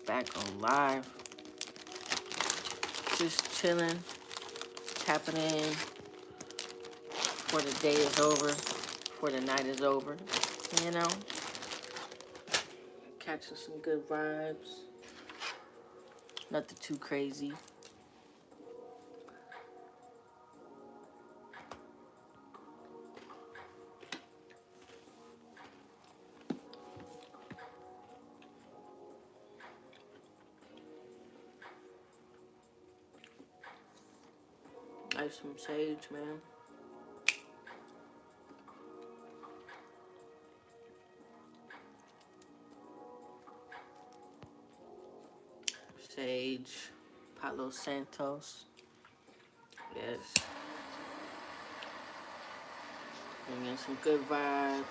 back on live. Just chilling, tapping in before the day is over, before the night is over. You know, catching some good vibes. Nothing too crazy. Like some sage, man. Sage, Palo Santos. Yes. Bringing some good vibes.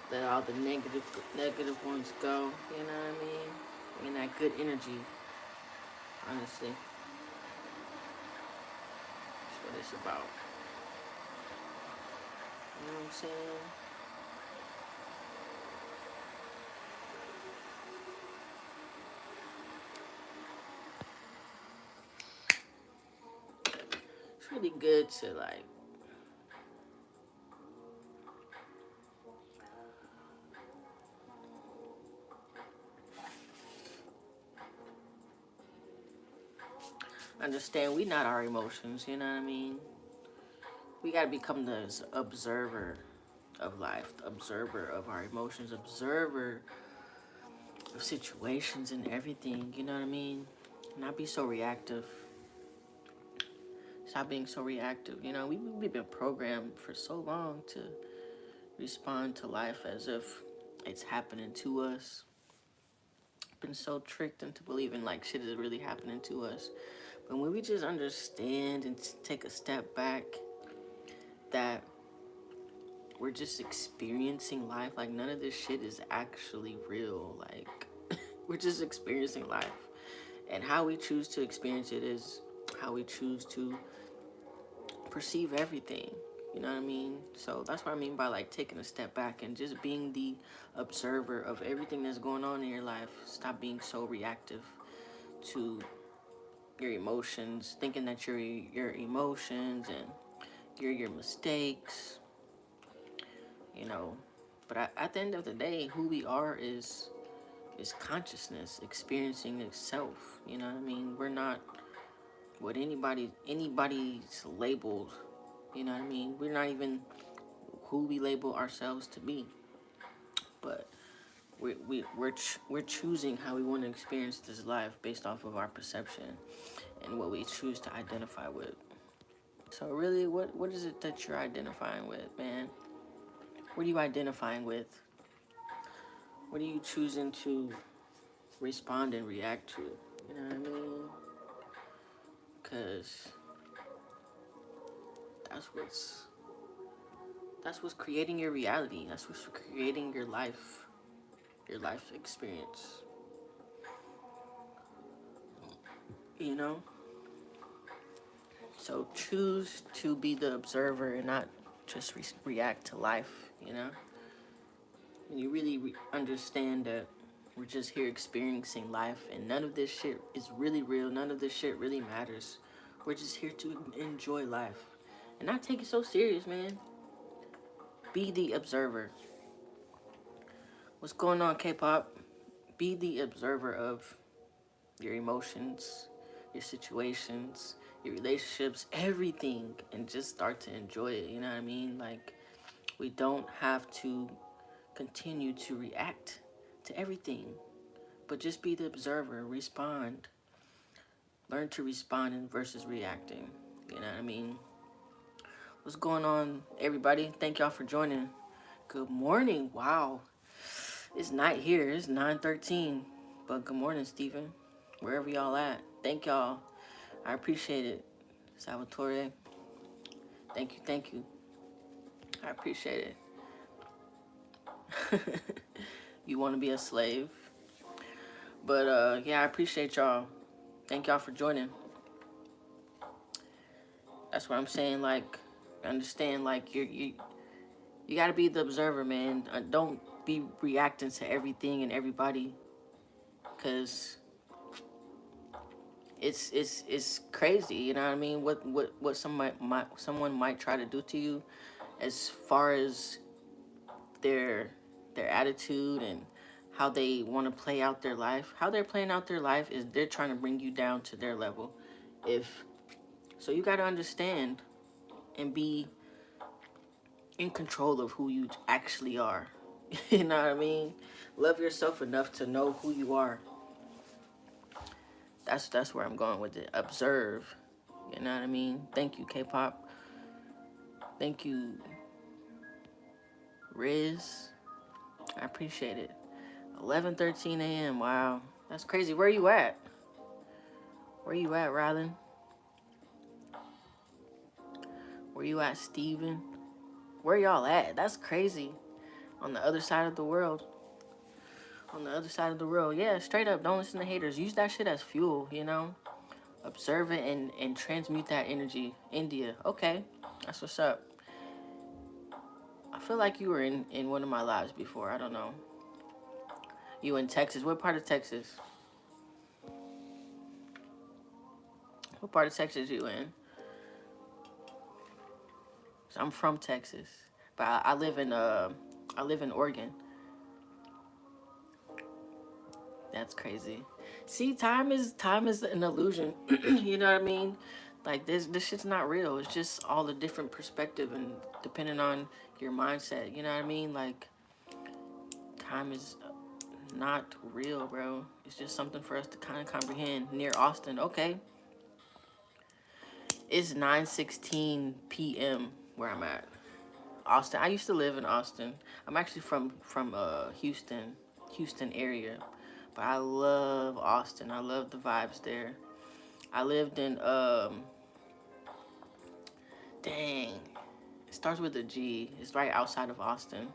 Let all the negative ones go. You know what I mean? Bringing that good energy. Honestly, that's what it's about. You know what I'm saying? It's really good to like understand we not our emotions, you know what I mean? We gotta become the observer of life, the observer of our emotions, observer of situations and everything, you know what I mean? Not be so reactive. Stop being so reactive. You know, we've been programmed for so long to respond to life as if it's happening to us. Been so tricked into believing like shit is really happening to us. But when we just understand and take a step back, that we're just experiencing life, like none of this shit is actually real. Like we're just experiencing life. And how we choose to experience it is how we choose to perceive everything. You know what I mean? So that's what I mean by like taking a step back and just being the observer of everything that's going on in your life. Stop being so reactive to your emotions, thinking that you're your emotions and you're your mistakes, you know. But at the end of the day, who we are is consciousness experiencing itself. You know what I mean? We're not what anybody's labeled. You know what I mean? We're not even who we label ourselves to be. But we're choosing how we want to experience this life based off of our perception and what we choose to identify with. So really, what is it that you're identifying with, man? What are you identifying with? What are you choosing to respond and react to? You know what I mean? Because that's what's creating your reality. That's what's creating your life experience. You know? So choose to be the observer and not just react to life, you know? When you really understand that we're just here experiencing life and none of this shit is really real, none of this shit really matters. We're just here to enjoy life and not take it so serious, man. Be the observer. What's going on, K-pop? Be the observer of your emotions, your situations, your relationships, everything, and just start to enjoy it. You know what I mean? Like, we don't have to continue to react to everything, but just be the observer, respond. Learn to respond versus reacting. You know what I mean? What's going on, everybody? Thank y'all for joining. Good morning. Wow. It's night here. It's 9:13. But good morning, Stephen. Wherever y'all at. Thank y'all. I appreciate it. Salvatore. Thank you. I appreciate it. You want to be a slave? But yeah, I appreciate y'all. Thank y'all for joining. That's what I'm saying. Like, understand. Like you gotta be the observer, man. Don't be reacting to everything and everybody, because it's crazy. You know what I mean? What someone might try to do to you, as far as their their attitude and how they want to play out their life. How they're playing out their life is they're trying to bring you down to their level. If so, you got to understand and be in control of who you actually are. You know what I mean? Love yourself enough to know who you are. That's where I'm going with it. Observe. You know what I mean? Thank you, K-pop. Thank you, Riz. I appreciate it. 11:13 a.m. Wow, that's crazy. Where you at? Where you at, Rylan? Where you at, Steven? Where y'all at? That's crazy. On the other side of the world. On the other side of the world. Yeah, straight up. Don't listen to haters. Use that shit as fuel, you know? Observe it and transmute that energy. India. Okay. That's what's up. I feel like you were in one of my lives before. I don't know. You in Texas. What part of Texas? What part of Texas you in? I'm from Texas. But I live in Oregon. That's crazy. See, time is an illusion. You know what I mean? Like this shit's not real. It's just all the different perspective and depending on your mindset. You know what I mean? Like time is not real, bro. It's just something for us to kind of comprehend. Near Austin, okay. It's 9:16 p.m. where I'm at. Austin. I used to live in Austin. I'm actually from Houston area. But I love Austin. I love the vibes there. I lived in dang. It starts with a G. It's right outside of Austin.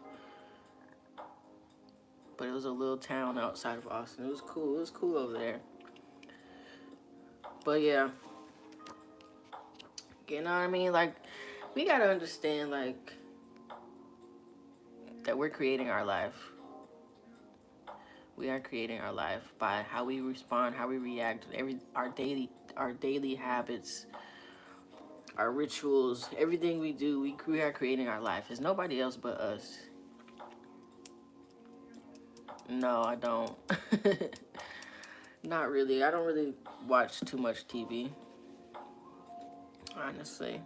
But it was a little town outside of Austin. It was cool. It was cool over there. But yeah. You know what I mean? Like, we gotta understand, like, that we're creating our life. We are creating our life by how we respond, how we react, our daily habits, our rituals, everything we do. We are creating our life. It's nobody else but us. No, I don't. Not really. I don't really watch too much TV. Honestly.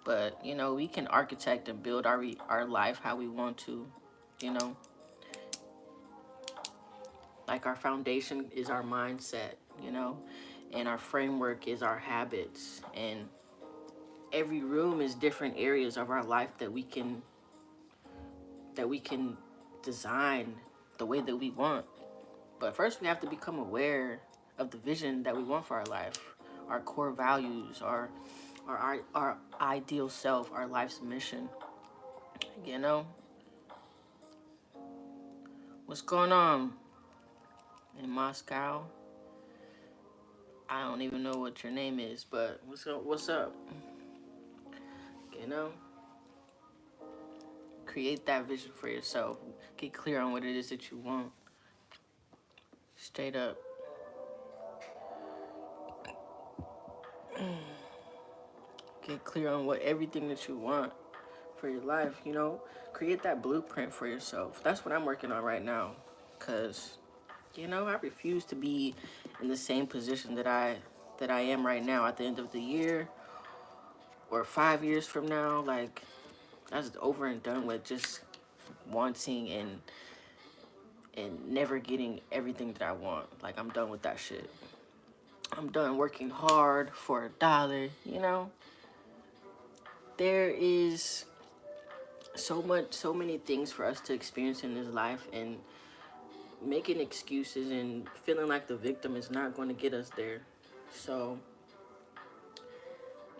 But, you know, we can architect and build our life how we want to, you know. Like our foundation is our mindset, you know, and our framework is our habits. And every room is different areas of our life that we can design the way that we want. But first we have to become aware of the vision that we want for our life, our core values, our ideal self, our life's mission. You know? What's going on in Moscow? I don't even know what your name is, but what's up? You know? Create that vision for yourself. Get clear on what it is that you want. Straight up. Get clear on what everything that you want for your life, you know? Create that blueprint for yourself. That's what I'm working on right now. Cause, you know, I refuse to be in the same position that I am right now at the end of the year or 5 years from now. Like, that's over and done with. Just wanting and never getting everything that I want. Like, I'm done with that shit. I'm done working hard for $1, you know? There is so many things for us to experience in this life, and making excuses and feeling like the victim is not going to get us there. So,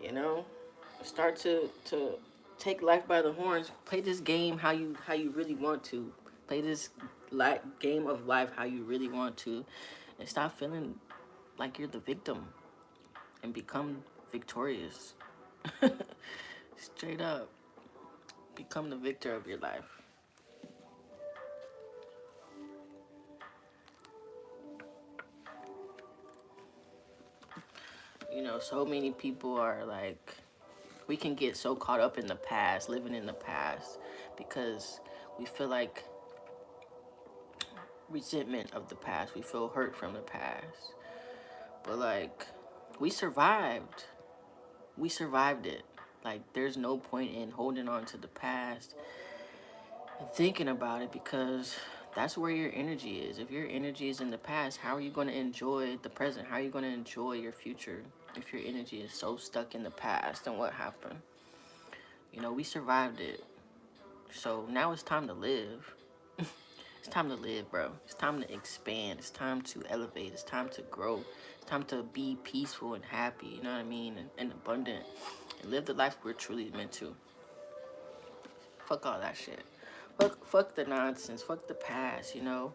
you know, start to take life by the horns. Play this game how you really want to. Play this game of life how you really want to, and stop feeling like you're the victim and become victorious. Straight up. Become the victor of your life. You know, so many people are like, we can get so caught up in the past, living in the past, because we feel like resentment of the past. We feel hurt from the past. But like, we survived. We survived it. Like, there's no point in holding on to the past and thinking about it, because that's where your energy is. If your energy is in the past, how are you going to enjoy the present? How are you going to enjoy your future if your energy is so stuck in the past and what happened? You know, we survived it. So now it's time to live. It's time to live, bro. It's time to expand. It's time to elevate. It's time to grow. It's time to be peaceful and happy, you know what I mean? And abundant. And live the life we're truly meant to. Fuck all that shit. Fuck the nonsense. Fuck the past, you know?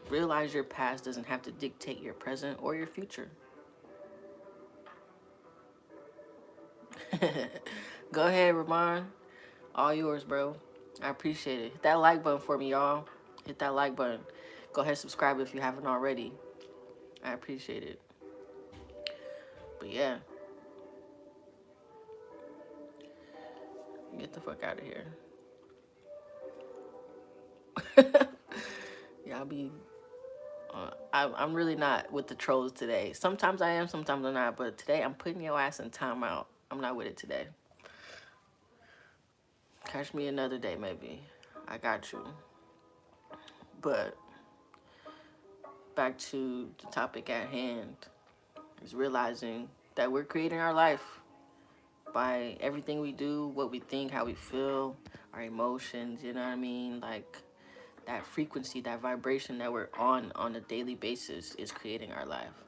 Realize your past doesn't have to dictate your present or your future. Go ahead, Ramon. All yours, bro. I appreciate it. Hit that like button for me, y'all. Hit that like button. Go ahead, subscribe if you haven't already. I appreciate it. But yeah. Get the fuck out of here. Yeah, I'll be... I'm really not with the trolls today. Sometimes I am, sometimes I'm not. But today, I'm putting your ass in timeout. I'm not with it today. Catch me another day, maybe. I got you. But back to the topic at hand is realizing that we're creating our life by everything we do, what we think, how we feel, our emotions, you know what I mean? Like, that frequency, that vibration that we're on a daily basis is creating our life.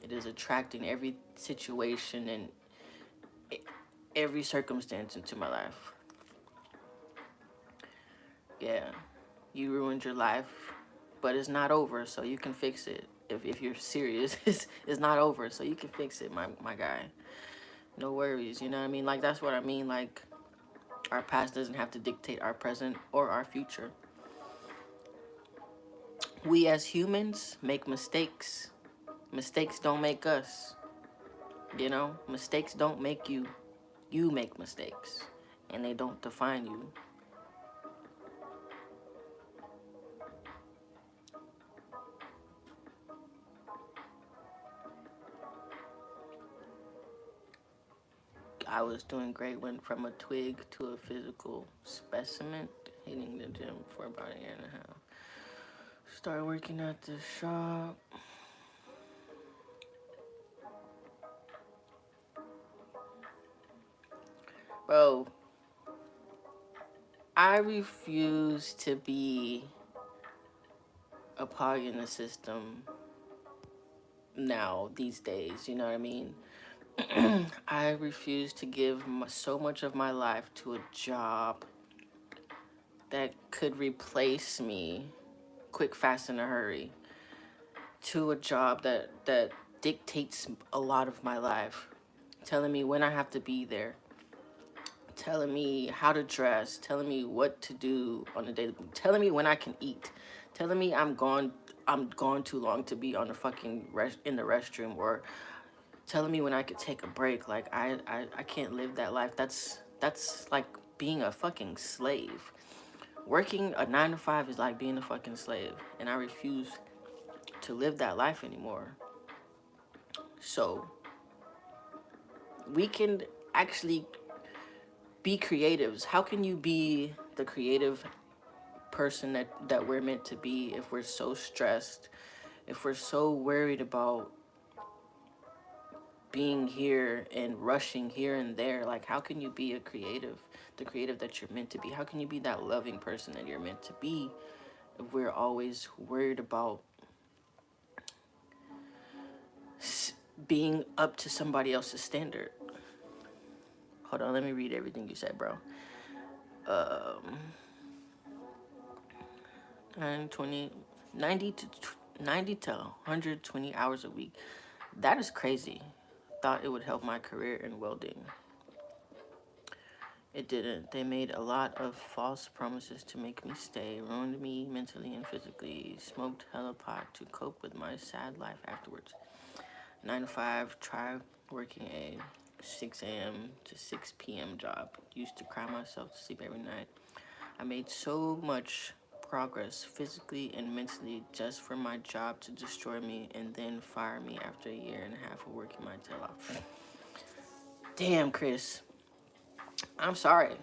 It is attracting every situation and every circumstance into my life. Yeah, you ruined your life, but it's not over, so you can fix it. If you're serious, it's not over, so you can fix it, my guy. No worries, you know what I mean? Like, that's what I mean. Like, our past doesn't have to dictate our present or our future. We as humans make mistakes. Mistakes don't make us. You know, mistakes don't make you. You make mistakes, and they don't define you. I was doing great, went from a twig to a physical specimen, hitting the gym for about a year and a half. Started working at the shop. Bro, I refuse to be a pog in the system now, these days, you know what I mean? I refuse to give so much of my life to a job that could replace me quick, fast, in a hurry, to a job that dictates a lot of my life, telling me when I have to be there, telling me how to dress, telling me what to do on a daily, telling me when I can eat, telling me I'm gone too long to be on the fucking in the restroom, or telling me when I could take a break. Like, I can't live that life. That's like being a fucking slave. Working a 9 to 5 is like being a fucking slave, and I refuse to live that life anymore. So we can actually be creatives. How can you be the creative person that we're meant to be if we're so stressed, if we're so worried about being here and rushing here and there? Like, how can you be a creative, the creative that you're meant to be? How can you be that loving person that you're meant to be if we're always worried about being up to somebody else's standard? Hold on, let me read everything you said, bro. 20, 90 to 120 hours a week. That is crazy. Thought it would help my career in welding. It didn't. They made a lot of false promises to make me stay, ruined me mentally and physically, smoked hella pot to cope with my sad life afterwards. 9 to 5, try working a 6 a.m. to 6 p.m. job. Used to cry myself to sleep every night. I made so much progress physically and mentally just for my job to destroy me and then fire me after a year and a half of working my tail off. Damn, Chris. I'm sorry.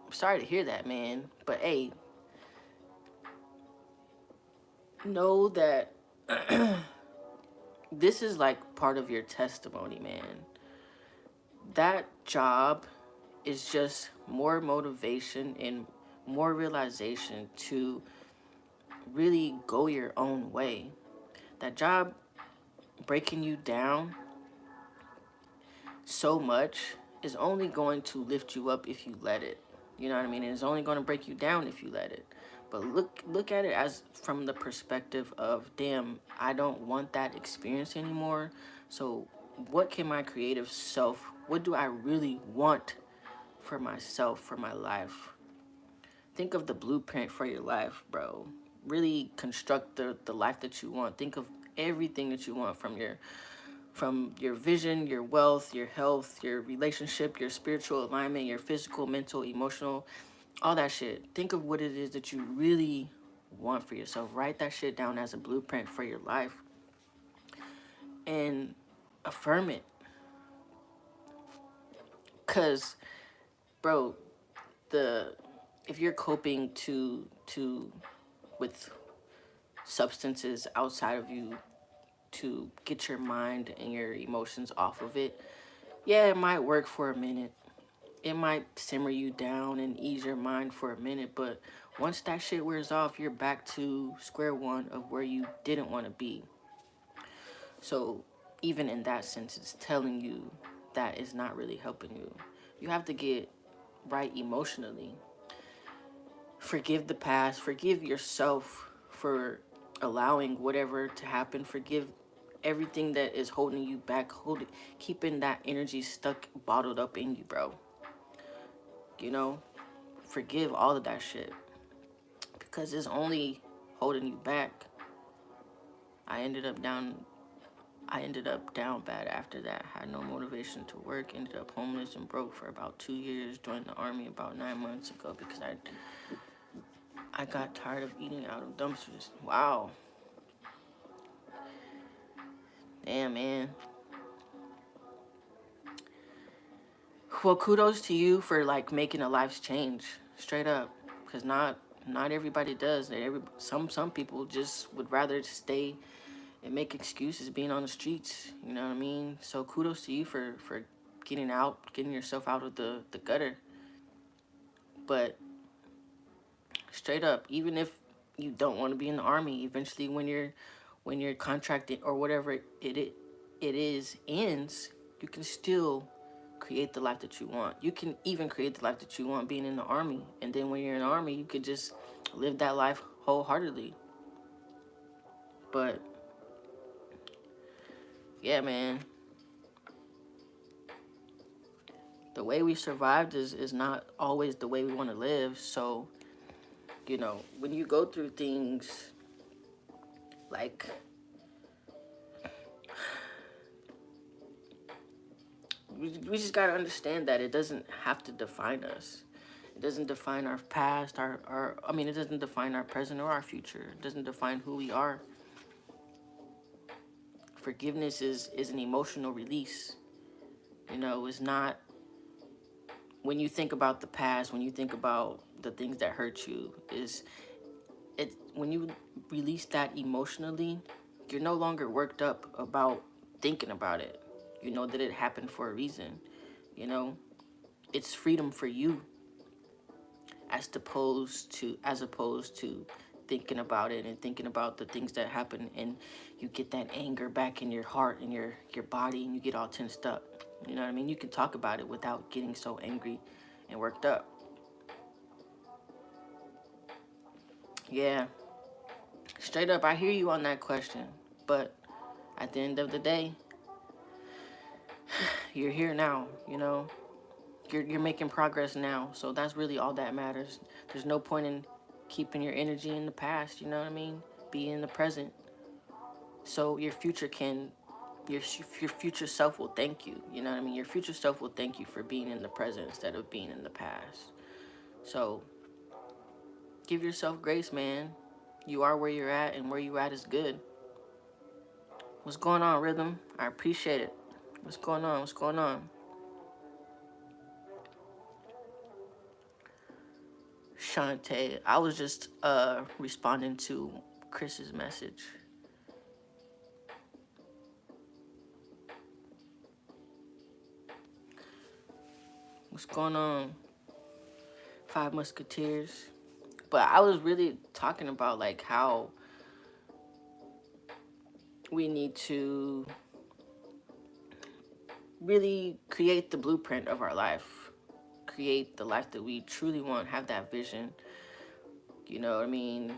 I'm sorry to hear that, man. But hey, know that this is like part of your testimony, man. That job is just more motivation and more realization to really go your own way. That job breaking you down so much is only going to lift you up if you let it. You know what I mean? It's only going to break you down if you let it. But look at it as from the perspective of, damn, I don't want that experience anymore. So what can my creative self, what do I really want for myself, for my life? Think of the blueprint for your life, bro. Really construct the life that you want. Think of everything that you want from your vision, your wealth, your health, your relationship, your spiritual alignment, your physical, mental, emotional, all that shit. Think of what it is that you really want for yourself. Write that shit down as a blueprint for your life and affirm it. Cause, bro, the if you're coping to with substances outside of you to get your mind and your emotions off of it, yeah, it might work for a minute. It might simmer you down and ease your mind for a minute, but once that shit wears off, you're back to square one of where you didn't want to be. So even in that sense, it's telling you that it's not really helping you. You have to get right emotionally. Forgive the past. Forgive yourself for allowing whatever to happen. Forgive everything that is holding you back, keeping that energy stuck, bottled up in you, bro. You know, forgive all of that shit because it's only holding you back. I ended up down bad after that. Had no motivation to work. Ended up homeless and broke for about 2 years. Joined the army about 9 months ago because I got tired of eating out of dumpsters. Wow. Damn, man. Well, kudos to you for like making a life's change, straight up, because not everybody does. Some people just would rather stay and make excuses being on the streets. You know what I mean? So kudos to you for getting yourself out of the gutter. But straight up, even if you don't want to be in the army, eventually when your contract or whatever it is ends, you can still create the life that you want. You can even create the life that you want being in the army. And then when you're in the army, you could just live that life wholeheartedly. But yeah, man. The way we survived is not always the way we want to live. So, you know, when you go through things like we just got to understand that it doesn't have to define us. It doesn't define our past, it doesn't define our present or our future. It doesn't define who we are. Forgiveness is an emotional release. You know, it's not when you think about the past, when you think about the things that hurt you, when you release that emotionally, you're no longer worked up about thinking about it. You know that it happened for a reason. You know, it's freedom for you as opposed to thinking about it and thinking about the things that happen, and you get that anger back in your heart and your body, and you get all tensed up. You know what I mean? You can talk about it without getting so angry and worked up. Yeah, straight up, I hear you on that question, but at the end of the day, you're here now, you know? you're making progress now. So that's really all that matters. There's no point in keeping your energy in the past, you know what I mean? Be in the present. So your future can your future self will thank you, you know what I mean? Your future self will thank you for being in the present instead of being in the past. So give yourself grace, man. You are where you're at, and where you at is good. What's going on, Rhythm? I appreciate it. What's going on? What's going on? Shantae, I was just responding to Chris's message. What's going on? Five Musketeers. But I was really talking about like how we need to really create the blueprint of our life. Create the life that we truly want, have that vision. You know what I mean?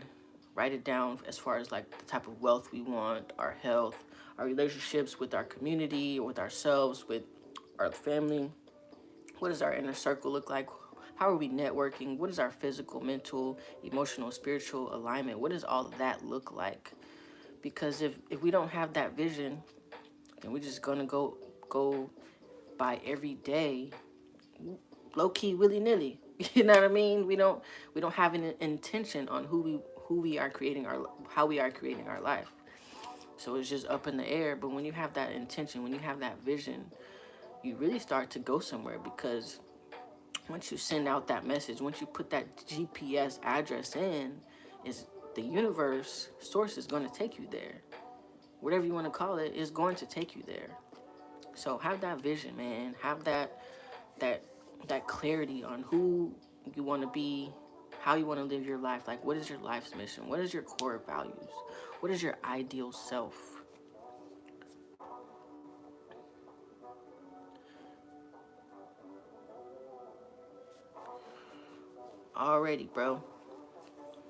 Write it down as far as like the type of wealth we want, our health, our relationships with our community, with ourselves, with our family. What does our inner circle look like? How are we networking? What is our physical, mental, emotional, spiritual alignment? What does all of that look like? Because if we don't have that vision, then we're just gonna go by every day, low key, willy nilly. You know what I mean? We don't have an intention on who we are creating our how we are creating our life. So it's just up in the air. But when you have that intention, when you have that vision, you really start to go somewhere, because once you send out that message, once you put that GPS address in, is the universe source is going to take you there. Whatever you want to call it is going to take you there. So have that vision, man. Have that that clarity on who you want to be, how you want to live your life. Like, what is your life's mission? What is your core values? What is your ideal self? Already, bro.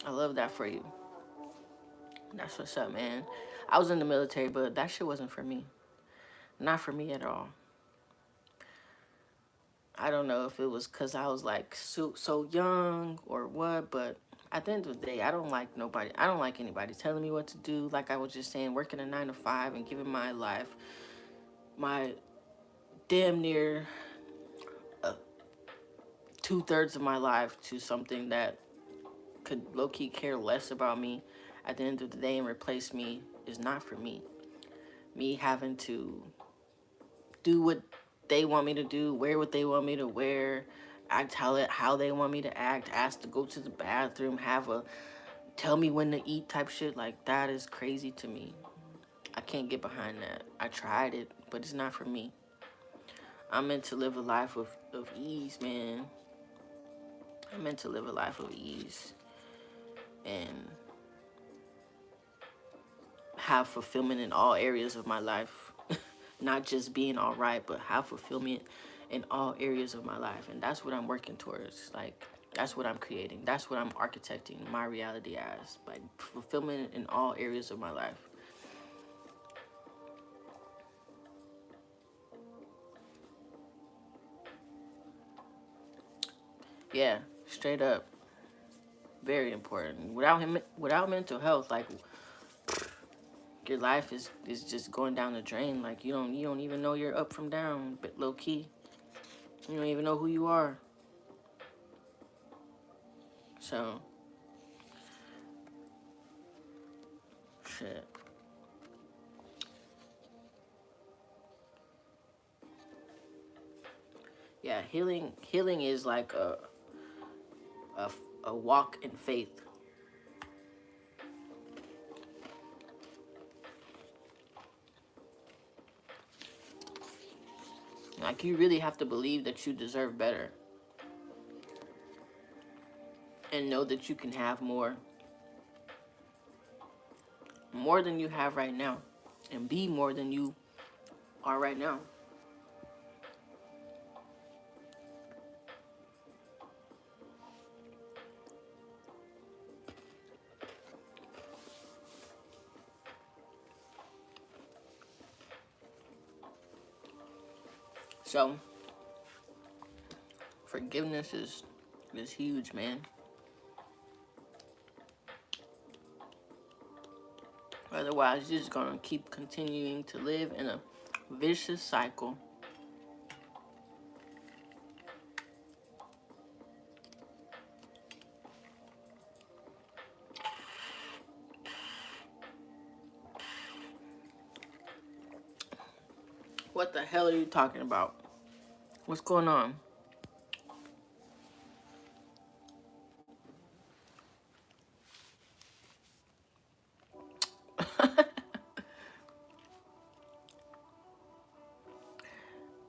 I love that for you. That's what's up, man. I was in the military, but that shit wasn't for me. Not for me at all. I don't know if it was because I was like so young or what, but at the end of the day, I don't like nobody. I don't like anybody telling me what to do. Like I was just saying, working a 9 to 5 and giving my life, my damn near 2/3 of my life to something that could low key care less about me at the end of the day and replace me is not for me. Me having to do what they want me to do, wear what they want me to wear, act how they want me to act, ask to go to the bathroom, have a tell me when to eat type shit, like that is crazy to me. I can't get behind that. I tried it, but it's not for me. I'm meant to live a life of ease, man. I'm meant to live a life of ease and have fulfillment in all areas of my life. Not just being all right, but have fulfillment in all areas of my life. And that's what I'm working towards. Like, that's what I'm creating. That's what I'm architecting my reality as. Like, fulfillment in all areas of my life. Yeah, straight up. Very important. Without mental health, like, your life is just going down the drain. Like, you don't even know you're up from down, but low key. You don't even know who you are. So, shit. Yeah, healing is like a, a walk in faith. Like, you really have to believe that you deserve better and know that you can have more than you have right now, and be more than you are right now. So Forgiveness is huge, man. Otherwise, you're just gonna keep continuing to live in a vicious cycle. What the hell are you talking about? What's going on?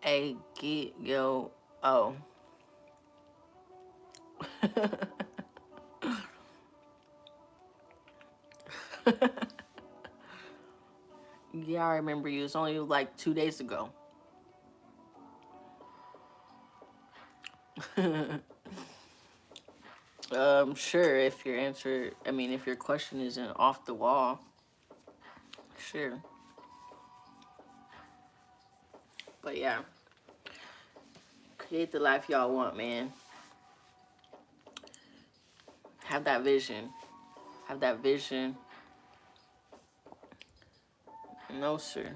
Hey, get yo. Oh. Yeah, I remember you. It's only like 2 days ago. Sure. If your answer, I mean, if your question isn't off the wall, sure. But yeah, create the life y'all want, man. Have that vision. Have that vision. No, sir.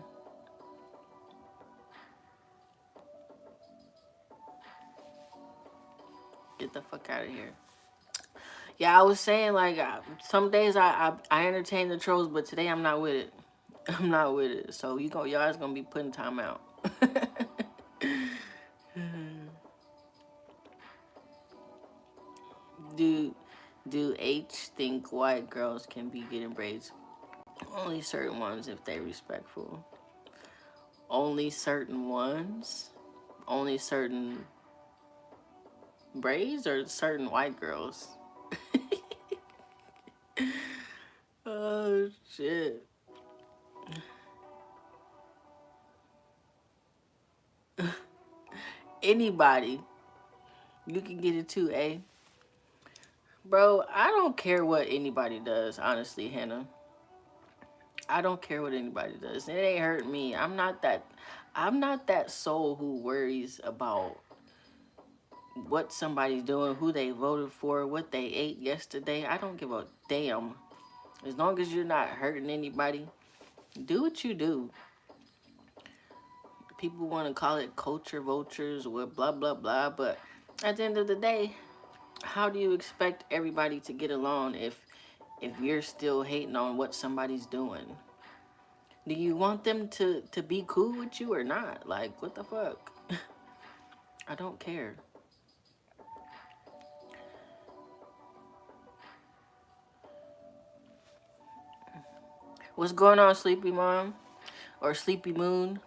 Get the fuck out of here. Yeah, I was saying like some days I entertain the trolls, but today I'm not with it. I'm not with it. So y'all is gonna be putting time out. do do H think white girls can be getting braids? Only certain ones if they respectful. Only certain ones. Only certain braids or certain white girls. Oh shit. Anybody. You can get it too, eh? Bro, I don't care what anybody does, honestly, Hannah. I don't care what anybody does. It ain't hurt me. I'm not that soul who worries about what somebody's doing, who they voted for, what they ate yesterday. I don't give a damn. As long as you're not hurting anybody, do what you do. People want to call it culture vultures or blah blah blah, but at the end of the day, how do you expect everybody to get along if you're still hating on what somebody's doing? Do you want them to be cool with you or not? Like, what the fuck? I don't care. What's going on, Sleepy Mom? Or Sleepy Moon?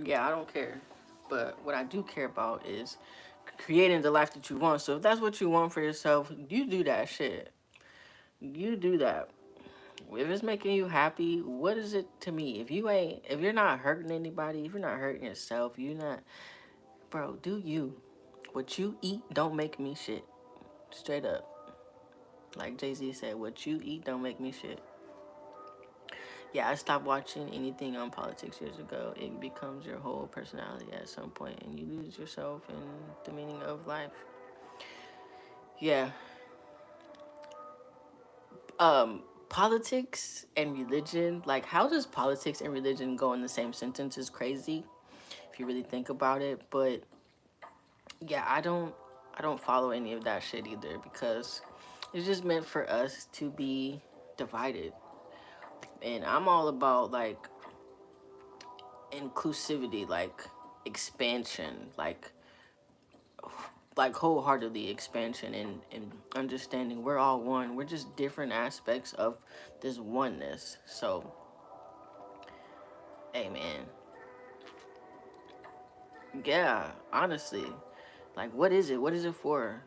Yeah, I don't care. But what I do care about is creating the life that you want. So if that's what you want for yourself, you do that shit. You do that. If it's making you happy, what is it to me? If you're not hurting anybody, if you're not hurting yourself, you're not, bro, do you. What you eat don't make me shit. Straight up. Like Jay-Z said, what you eat don't make me shit. Yeah, I stopped watching anything on politics years ago. It becomes your whole personality at some point, and you lose yourself in the meaning of life. Yeah. Politics and religion, like how does politics and religion go in the same sentence is crazy if you really think about it. But yeah, I don't follow any of that shit either because it's just meant for us to be divided. And I'm all about like inclusivity, like expansion, like wholeheartedly expansion and understanding we're all one. We're just different aspects of this oneness. So, hey man, yeah, honestly, like what is it? What is it for?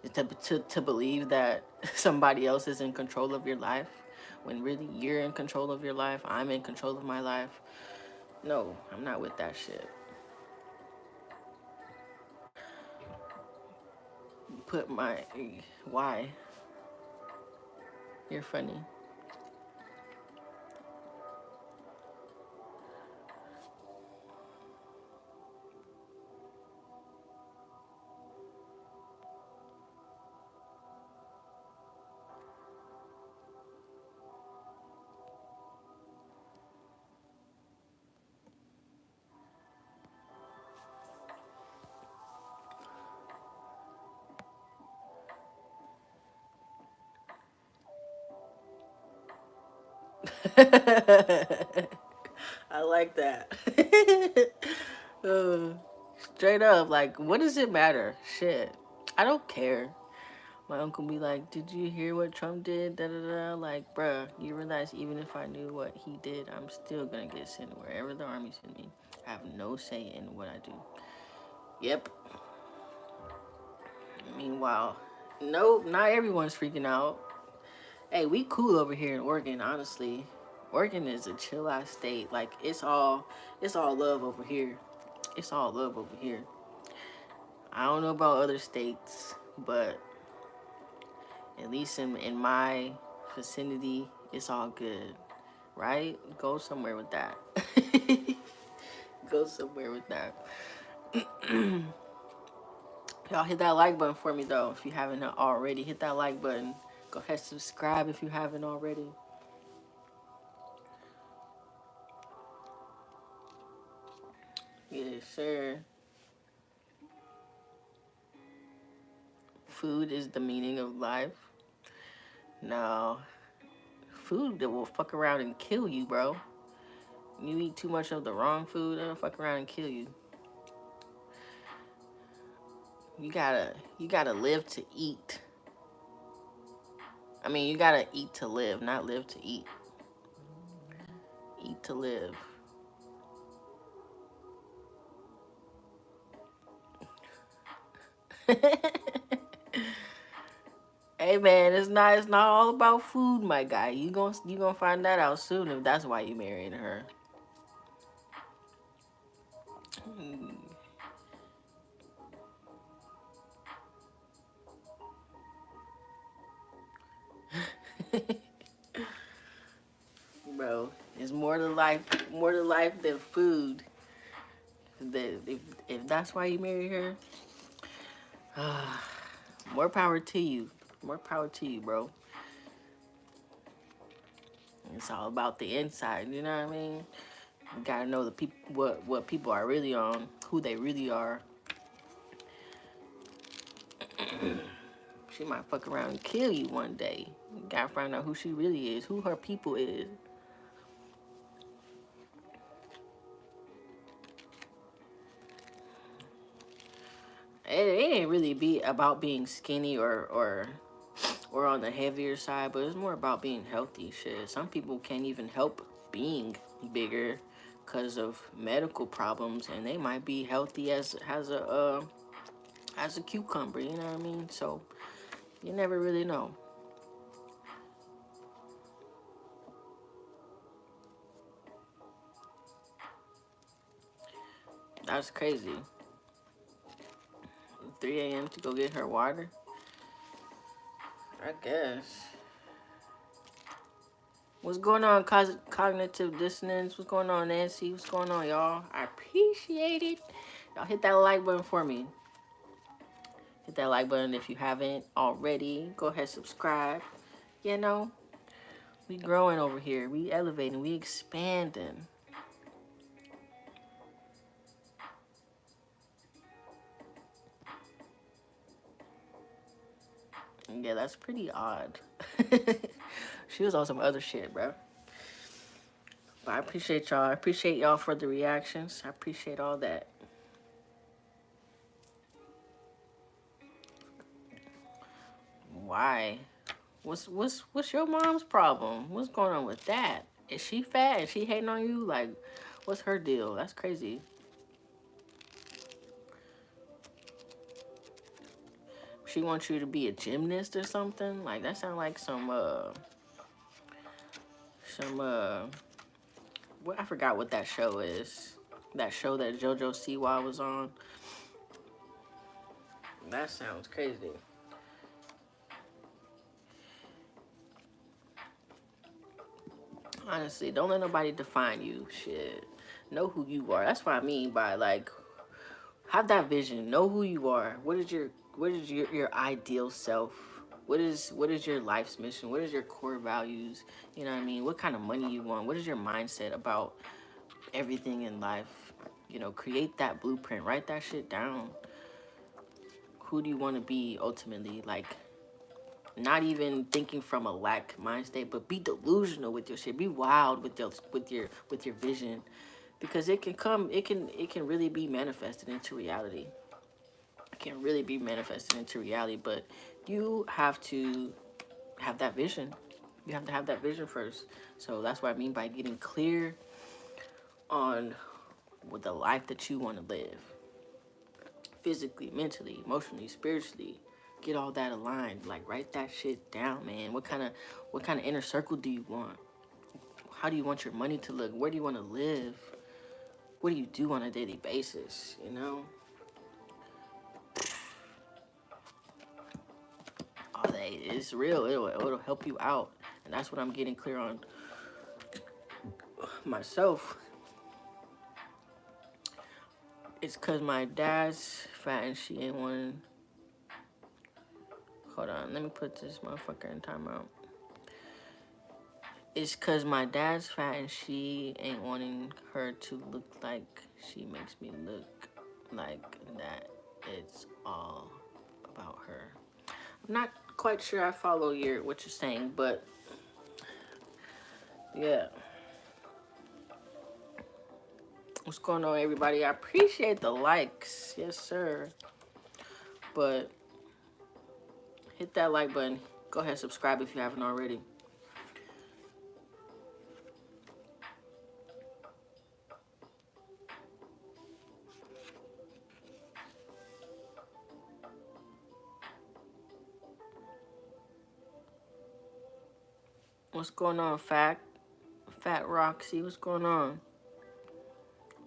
Is to believe that somebody else is in control of your life when really you're in control of your life. I'm in control of my life. No, I'm not with that shit. put my... Why? You're funny. I like that. Uh, straight up, like, what does it matter? Shit. I don't care. My uncle be like, did you hear what Trump did? Da da da. Like, bruh, you realize even if I knew what he did, I'm still gonna get sent wherever the army sent me. I have no say in what I do. Yep. Meanwhile, no, not everyone's freaking out. Hey, we cool over here in Oregon, honestly. Oregon is a chill out state. Like it's all love over here. It's all love over here. I don't know about other states, but at least in my vicinity, it's all good. Right? Go somewhere with that. Go somewhere with that. Y'all hit that like button for me though. If you haven't already, hit that like button. Go ahead, subscribe if you haven't already. Yes, sir. Food is the meaning of life. No, food that will fuck around and kill you, bro. You eat too much of the wrong food, it'll fuck around and kill you. You gotta live to eat. I mean, you gotta eat to live, not live to eat. Eat to live. Hey man, it's not all about food, my guy. You gonna find that out soon if that's why you marrying her. Bro, it's more to life than food. If that's why you marry her, more power to you. More power to you, bro. It's all about the inside, you know what I mean? You gotta know the people, what people are really on, who they really are. She might fuck around and kill you one day. You gotta find out who she really is, who her people is. It ain't really be about being skinny or on the heavier side, but it's more about being healthy. Shit, some people can't even help being bigger because of medical problems, and they might be healthy as a cucumber. You know what I mean? So you never really know. That's crazy. 3 a.m. to go get her water. I guess. What's going on, cognitive dissonance? What's going on, Nancy? What's going on, y'all? I appreciate it. Y'all hit that like button for me. Hit that like button if you haven't already. Go ahead, subscribe. You know, we growing over here. We elevating. We expanding. Yeah, that's pretty odd. She was on some other shit, bro. But I appreciate y'all. I appreciate y'all for the reactions. I appreciate all that. Why? What's your mom's problem? What's going on with that? Is she fat and she hating on you? Like, what's her deal? That's crazy. She wants you to be a gymnast or something? Like that sounds like some what I forgot what that show is. That show that JoJo Siwa was on. That sounds crazy. Honestly, don't let nobody define you. Shit. Know who you are. That's what I mean by like have that vision. Know who you are. What is your ideal self? What is your life's mission? What is your core values? You know what I mean? What kind of money you want? What is your mindset about everything in life? You know, create that blueprint. Write that shit down. Who do you want to be ultimately? Like, not even thinking from a lack mind state, but be delusional with your shit. Be wild with your vision, because it can really be manifested into reality. It can really be manifested into reality, but you have to have that vision. You have to have that vision first. So that's what I mean by getting clear on with the life that you want to live, physically, mentally, emotionally, spiritually. Get all that aligned. Like, write that shit down, man. What kind of inner circle do you want? How do you want your money to look? Where do you want to live? What do you do on a daily basis? You know, all that is real. It'll help you out, and that's what I'm getting clear on myself. It's cause my dad's fat and she ain't wanting. Hold on, let me put this motherfucker in timeout. It's cause my dad's fat and she ain't wanting her to look like she makes me look like that. It's all about her. I'm not quite sure I follow what you're saying, but yeah. What's going on, everybody? I appreciate the likes, yes sir. But hit that like button. Go ahead and subscribe if you haven't already. What's going on, Fat Roxy? What's going on?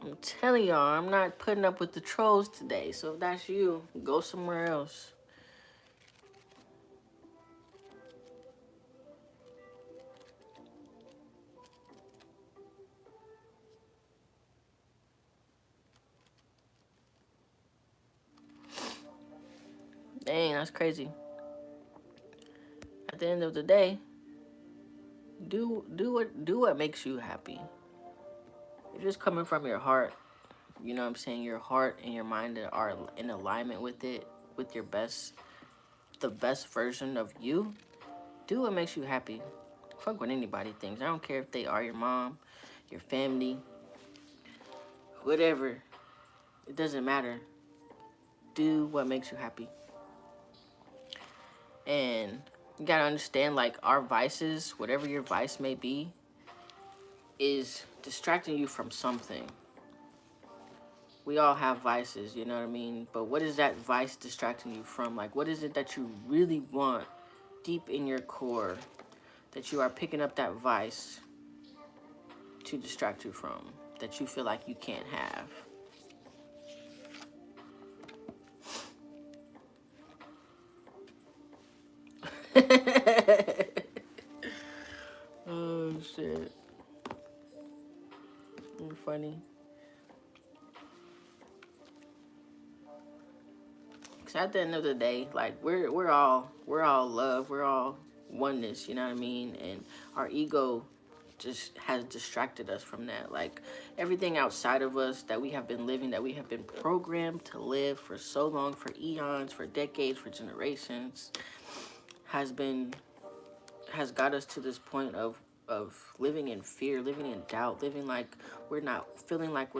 I'm telling y'all, I'm not putting up with the trolls today. So if that's you, go somewhere else. Dang, that's crazy. At the end of the day, do what makes you happy. If it's coming from your heart, you know what I'm saying, your heart and your mind are in alignment with it, with the best version of you, do what makes you happy. Fuck what anybody thinks. I don't care if they are your mom, your family, whatever. It doesn't matter. Do what makes you happy. And you gotta understand, like, our vices, whatever your vice may be, is distracting you from something. We all have vices, you know what I mean? But what is that vice distracting you from? Like, what is it that you really want deep in your core that you are picking up that vice to distract you from, that you feel like you can't have? Oh, shit. You're funny. Cause at the end of the day, like, we're all love, we're all oneness, you know what I mean? And our ego just has distracted us from that. Like, everything outside of us that we have been living, that we have been programmed to live for so long, for eons, for decades, for generations, has got us to this point of living in fear, living in doubt, feeling like we're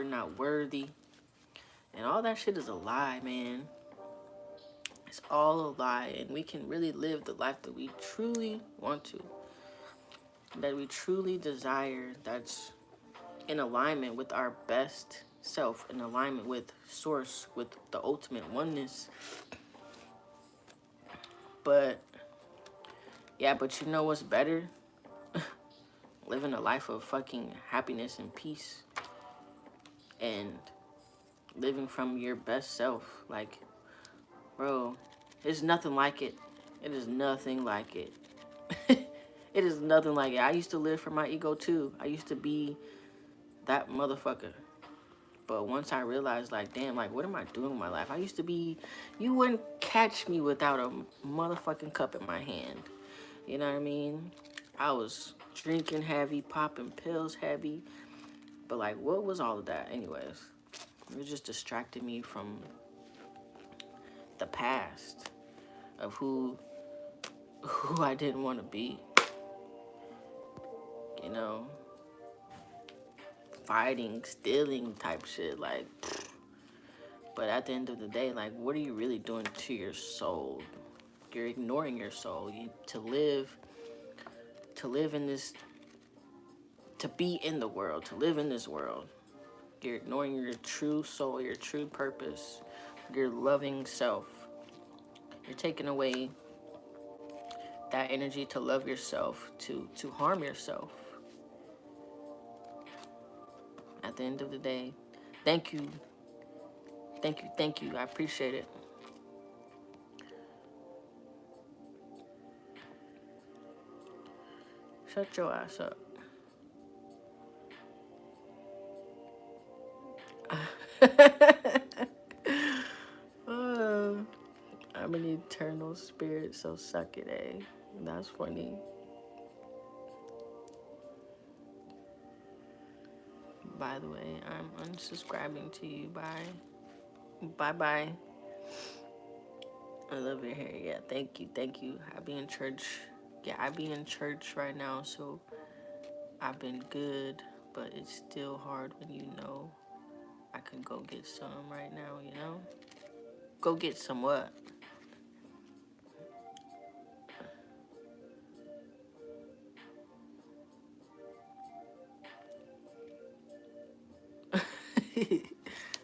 not worthy. And all that shit is a lie, man. It's all a lie, and we can really live the life that we truly want to, that we truly desire, that's in alignment with our best self, in alignment with source, with the ultimate oneness. But yeah, but you know what's better? Living a life of fucking happiness and peace, and living from your best self. Like, bro, there's nothing like it. It is nothing like it. It is nothing like it. I used to live for my ego too. I used to be that motherfucker. But once I realized, like, damn, like, what am I doing with my life? I used to be, you wouldn't catch me without a motherfucking cup in my hand. You know what I mean? I was drinking heavy, popping pills heavy. But, like, what was all of that? Anyways, it just distracted me from the past of who I didn't want to be. You know? Fighting, stealing type shit. Like, but at the end of the day, like, what are you really doing to your soul? You're ignoring your soul. To live in this, to be in the world, to live in this world. You're ignoring your true soul, your true purpose, your loving self. You're taking away that energy to love yourself, to harm yourself. At the end of the day, thank you. Thank you, thank you. I appreciate it. Shut your ass up. I'm an eternal spirit, so suck it, eh? That's funny. By the way, I'm unsubscribing to you. Bye. Bye-bye. I love your hair. Yeah, thank you. Thank you. I be in church. Yeah, I be in church right now, so I've been good, but it's still hard when you know I could go get some right now, you know? Go get some what?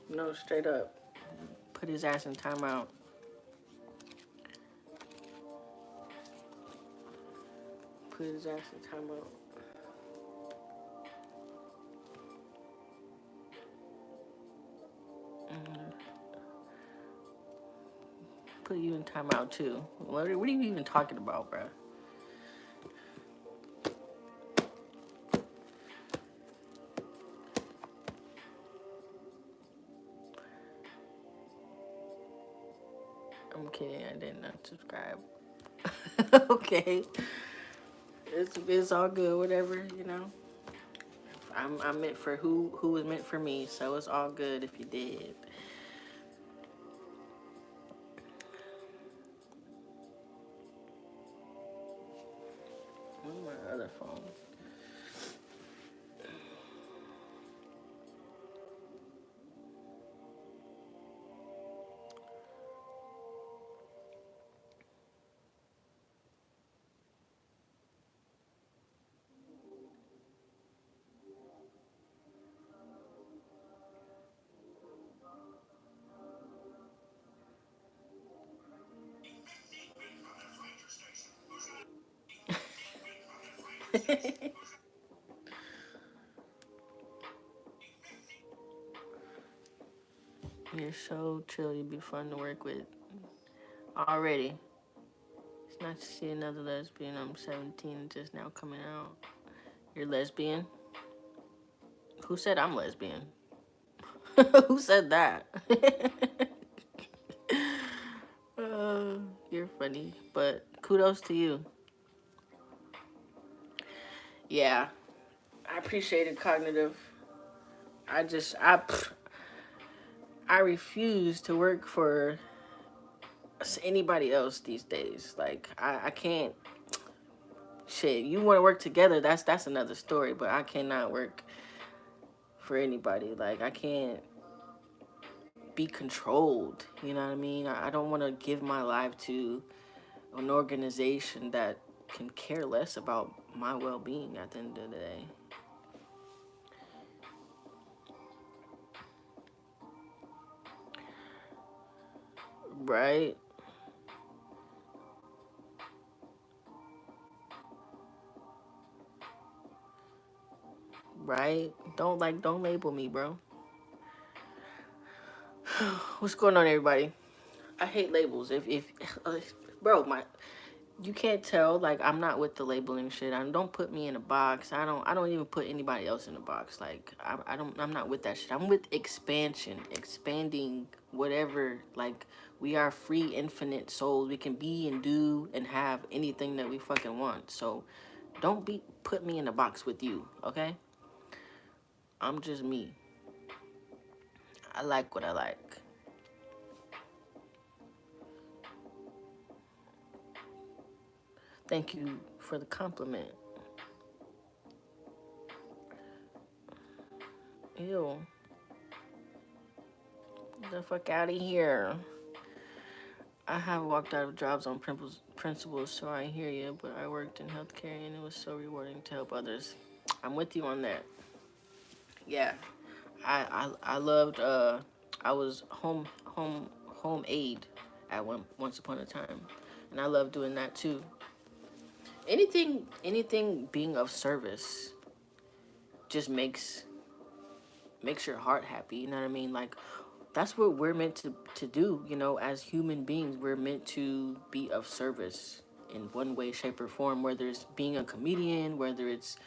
No, straight up. Put his ass in timeout. Put his ass in timeout. Put you in timeout too. What are you even talking about, bro? I'm kidding. I did not subscribe. Okay, it's all good. Whatever, you know. I'm meant for who was meant for me, so it's all good if you did. Where's my other phone? You're so chill. You'd be fun to work with. Already. It's nice to see another lesbian. I'm 17 and just now coming out. You're lesbian? Who said I'm lesbian? Who said that? You're funny, but kudos to you. Yeah, I appreciate it, cognitive. I refuse to work for anybody else these days. Like I can't. Shit, you want to work together? That's another story. But I cannot work for anybody. Like I can't be controlled. You know what I mean? I don't want to give my life to an organization that can care less about my well-being at the end of the day. Right? Right? Don't label me, bro. What's going on, everybody? I hate labels. If bro, You can't tell. Like, I'm not with the labeling shit. Don't put me in a box. I don't even put anybody else in a box. Like, I don't. I'm not with that shit. I'm with expansion, expanding whatever. Like, we are free, infinite souls. We can be and do and have anything that we fucking want. So, don't put me in a box with you. Okay? I'm just me. I like what I like. Thank you for the compliment. Ew. Get the fuck out of here. I have walked out of jobs on principles, so I hear you, but I worked in healthcare and it was so rewarding to help others. I'm with you on that. Yeah. I loved I was home aide at once upon a time. And I love doing that too. Anything being of service just makes your heart happy, you know what I mean? Like, that's what we're meant to do, you know, as human beings. We're meant to be of service in one way, shape, or form, whether it's being a comedian, whether it's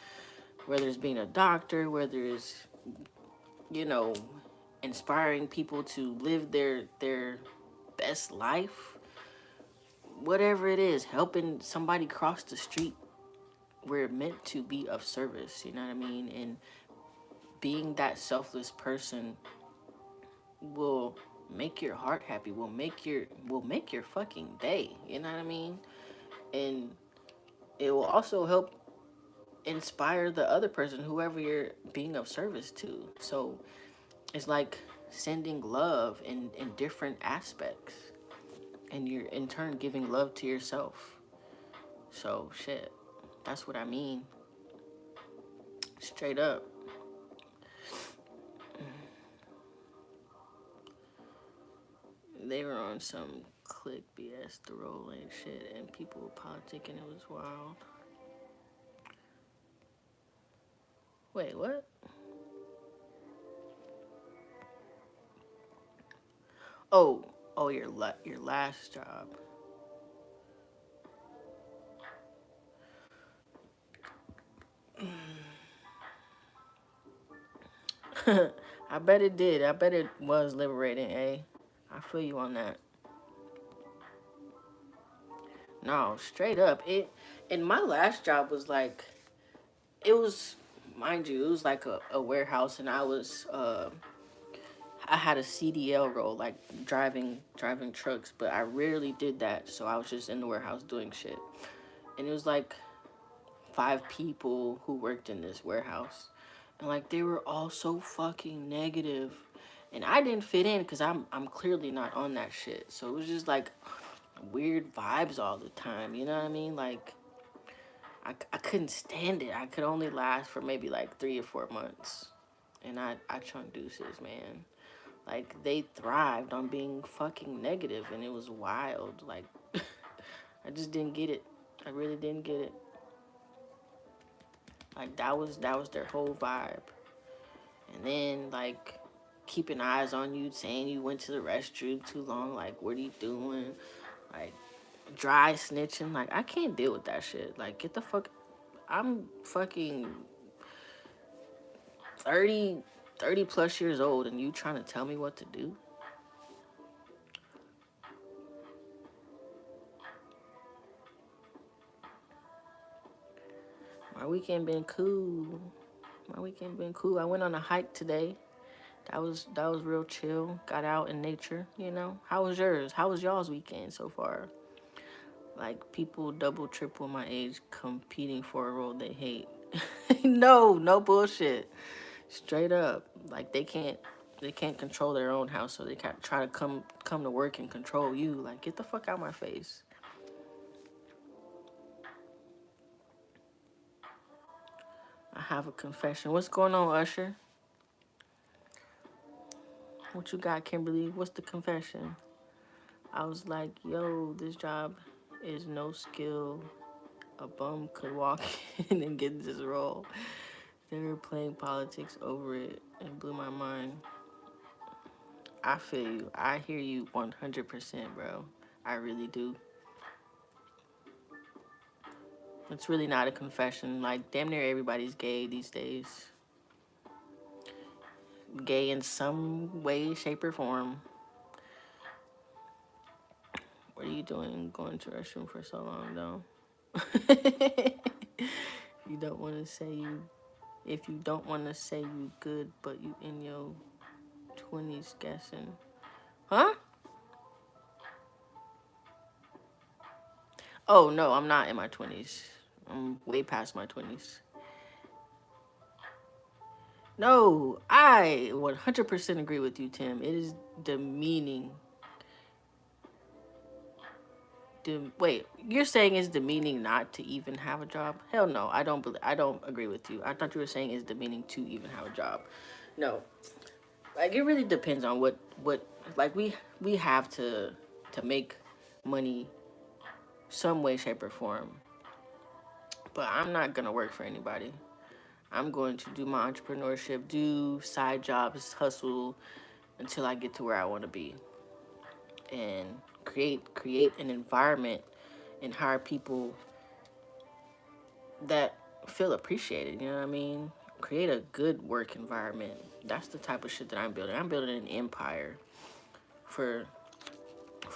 being a doctor, whether it's, you know, inspiring people to live their best life, whatever it is, helping somebody cross the street. We're meant to be of service, you know what I mean? And being that selfless person will make your heart happy, will make your fucking day, you know what I mean? And it will also help inspire the other person, whoever you're being of service to. So it's like sending love in different aspects, and you're in turn giving love to yourself. So shit, that's what I mean, straight up. They were on some click BS, the role and shit, and people were politicking. It was wild. Wait, what? Oh, oh, your last job. I bet it did. I bet it was liberating, eh? I feel you on that. No, straight up. And my last job was like, it was, mind you, it was like a warehouse, and I had a CDL role, like driving trucks, but I rarely did that, so I was just in the warehouse doing shit. And it was like 5 people who worked in this warehouse, and like they were all so fucking negative, and I didn't fit in because I'm clearly not on that shit. So it was just like weird vibes all the time. You know what I mean? Like I couldn't stand it. I could only last for maybe like 3 or 4 months, and I chunk deuces, man. Like they thrived on being fucking negative, and it was wild. Like I just didn't get it. I really didn't get it. Like that was their whole vibe. And then like keeping eyes on you, saying you went to the restroom too long. Like, what are you doing? Like, dry snitching. Like, I can't deal with that shit. Like, get the fuck. I'm fucking 30, 30 plus years old, and you trying to tell me what to do? My weekend been cool. My weekend been cool. I went on a hike today. That was real chill. Got out in nature, you know. How was yours? How was y'all's weekend so far? Like people double, triple my age competing for a role they hate. No bullshit. Straight up. Like they can't control their own house, so they can't try to come to work and control you. Like, get the fuck out of my face. I have a confession. What's going on, Usher? What you got, Kimberly? What's the confession? I was like, yo, this job is no skill. A bum could walk in and get this role. They were playing politics over it and blew my mind. I feel you. I hear you 100%, bro. I really do. It's really not a confession. Like, damn near everybody's gay these days. Gay in some way, shape, or form. What are you doing going to the restroom for so long, though? You don't want to say you. If you don't want to say you good, but you in your 20s guessing. Huh? Oh, no, I'm not in my 20s. I'm way past my 20s. No, I 100% agree with you, Tim. It is demeaning. Wait, you're saying it's demeaning not to even have a job? Hell no, I don't agree with you. I thought you were saying it's demeaning to even have a job. No, like it really depends on what like we have to make money some way, shape, or form. But I'm not gonna work for anybody. I'm going to do my entrepreneurship, do side jobs, hustle until I get to where I want to be, and create an environment and hire people that feel appreciated. You know what I mean? Create a good work environment. That's the type of shit that I'm building. I'm building an empire for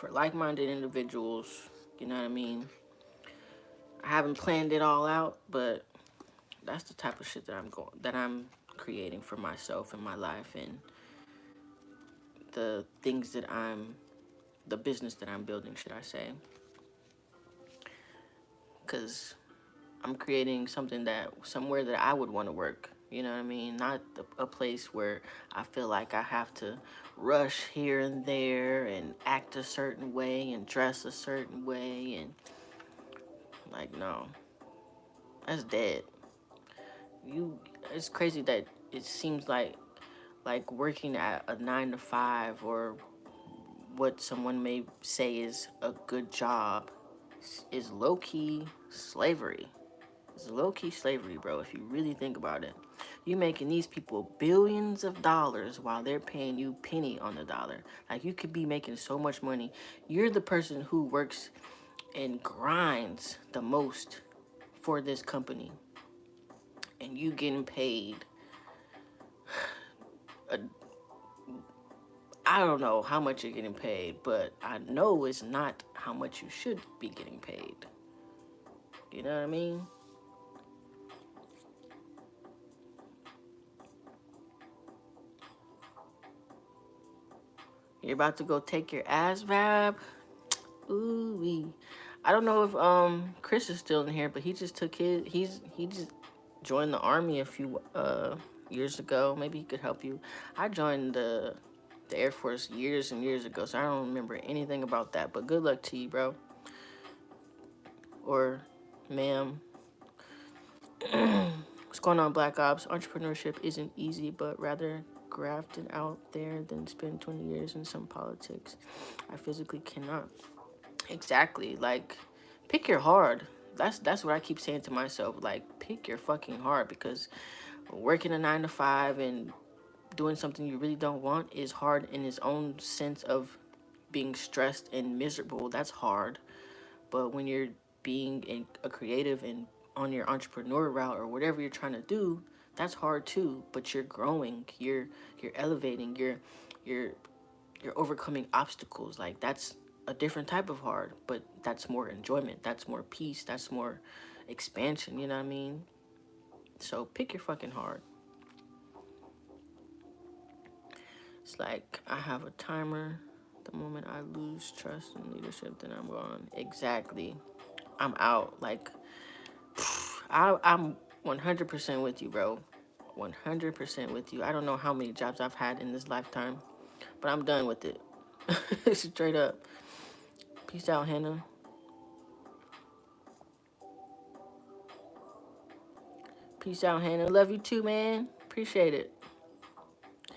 like-minded individuals. You know what I mean? I haven't planned it all out, but that's the type of shit that I'm creating for myself and my life and the things that the business that I'm building, should I say? Because I'm creating somewhere that I would want to work. You know what I mean? Not a place where I feel like I have to rush here and there and act a certain way and dress a certain way and like no, that's dead. You, it's crazy that it seems like working at a 9 to 5 or what someone may say is a good job is low key slavery. It's low key slavery, bro, if you really think about it. You making these people billions of dollars while they're paying you penny on the dollar. Like you could be making so much money. You're the person who works and grinds the most for this company. And you getting paid a, I don't know how much you're getting paid, but I know it's not how much you should be getting paid. You know what I mean? You're about to go take your ass vab. Ooh wee. I don't know if Chris is still in here, but he just took he just joined the army a few years ago. Maybe he could help you. I joined the Air Force years and years ago, so I don't remember anything about that. But good luck to you, bro. Or ma'am. What's going on, Black Ops? Entrepreneurship isn't easy, but rather grafted out there than spend 20 years in some politics. I physically cannot. Exactly. Like, pick your hard. That's what I keep saying to myself. Like, pick your fucking hard because working a 9 to 5 and doing something you really don't want is hard in its own sense of being stressed and miserable. That's hard. But when you're being a creative and on your entrepreneur route or whatever you're trying to do, that's hard too. But you're growing. You're elevating. You're you're overcoming obstacles. Like that's a different type of hard, but that's more enjoyment. That's more peace. That's more expansion. You know what I mean? So pick your fucking hard. It's like I have a timer. The moment I lose trust in leadership, then I'm gone. Exactly. I'm out. Like I'm 100% with you, bro. 100% with you. I don't know how many jobs I've had in this lifetime, but I'm done with it. Straight up. Peace out, Hannah. Peace out, Hannah. Love you too, man. Appreciate it.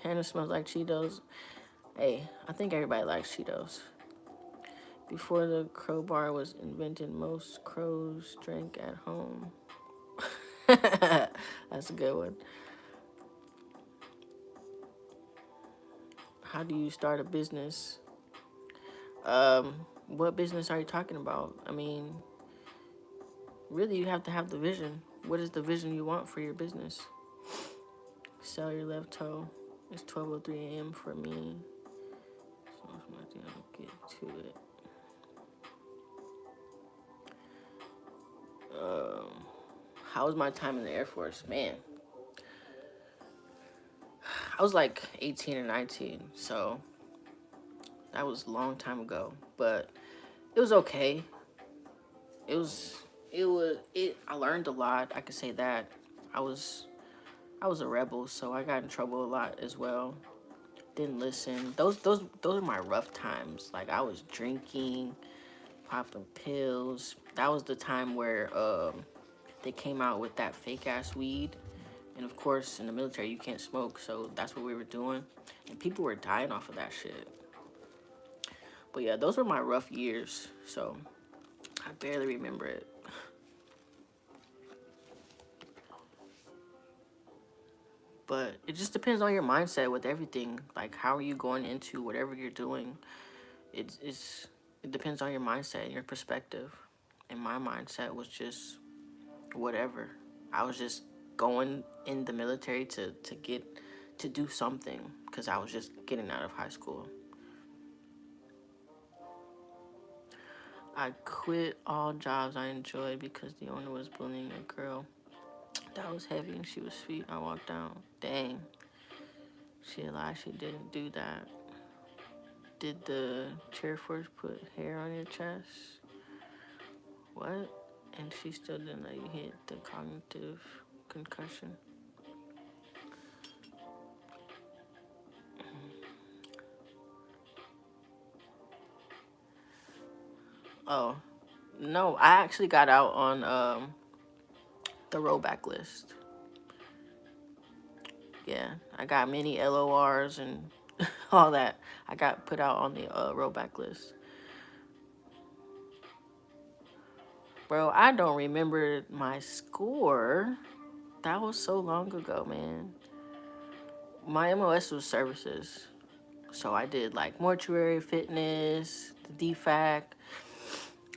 Hannah smells like Cheetos. Hey, I think everybody likes Cheetos. Before the crowbar was invented, most crows drank at home. That's a good one. How do you start a business? What business are you talking about? I mean, Really, you have to have the vision. What is the vision you want for your business? Sell your left toe. It's 12:03 a.m. for me. So I'll get to it. How was my time in the Air Force? Man, I was like 18 or 19, so that was a long time ago. But it was okay. It was, I learned a lot. I could say that. I was, I was a rebel, so I got in trouble a lot as well. Didn't listen. Those are my rough times. Like I was drinking, popping pills. That was the time where they came out with that fake ass weed. And of course, in the military, you can't smoke, so that's what we were doing. And people were dying off of that shit. But yeah, those were my rough years, so I barely remember it. But it just depends on your mindset with everything. Like, how are you going into whatever you're doing? It depends on your mindset and your perspective. And my mindset was just whatever. I was just going in the military to do something because I was just getting out of high school. I quit all jobs I enjoyed because the owner was bullying a girl. That was heavy and she was sweet. I walked out. Dang. She lied. She didn't do that. Did the chair force put hair on your chest? What? And she still didn't let you hit the cognitive concussion. Oh, no. I actually got out on the rollback list. Yeah, I got many LORs and all that. I got put out on the rollback list. Bro, I don't remember my score. That was so long ago, man. My MOS was services. So I did like mortuary, fitness, the DFAC,